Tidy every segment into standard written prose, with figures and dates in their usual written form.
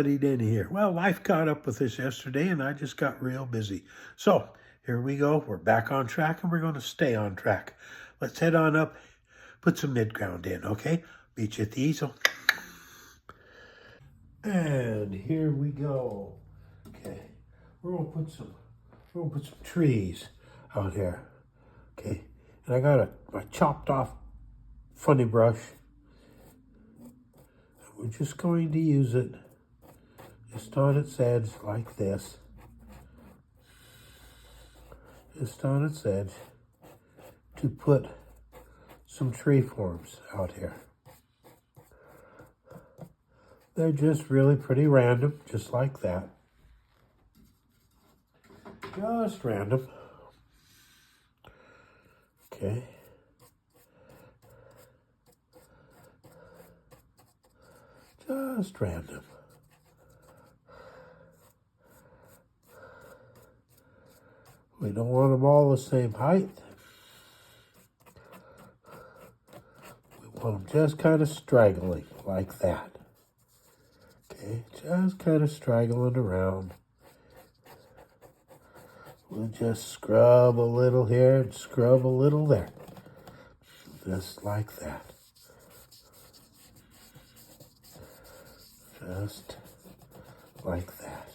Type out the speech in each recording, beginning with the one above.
everybody in here. Well, life caught up with us yesterday and I just got real busy. So here we go. We're back on track and we're going to stay on track. Let's head on up, put some midground in, okay? Meet you at the easel. And here we go. Okay, we're gonna put some trees out here. Okay, and I got my chopped off funny brush. We're just going to use it just on its edge like this. Just on its edge to put some tree forms out here. They're just really pretty random, just like that. Just random. Okay. Just random. We don't want them all the same height. We want them just kind of straggling like that. Okay, just kind of straggling around. We'll just scrub a little here and scrub a little there. Just like that. Just like that.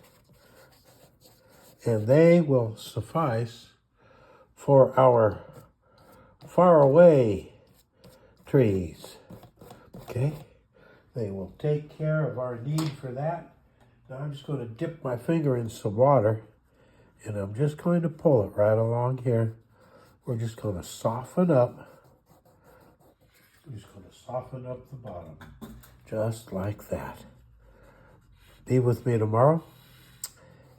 And they will suffice for our far away trees. Okay? They will take care of our need for that. Now I'm just going to dip my finger in some water and I'm just going to pull it right along here. We're just going to soften up. We're just going to soften up the bottom. Just like that. Be with me tomorrow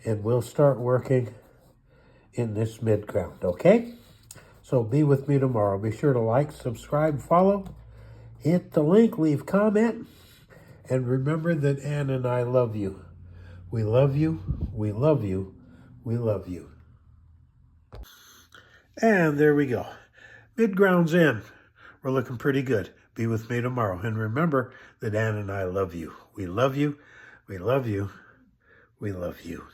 and we'll start working in this midground, okay? So be with me tomorrow. Be sure to like, subscribe, follow, hit the link, leave comment. And remember that Ann and I love you. We love you, we love you, we love you. And there we go. Midground's in. We're looking pretty good. Be with me tomorrow. And remember that Ann and I love you. We love you, we love you, we love you.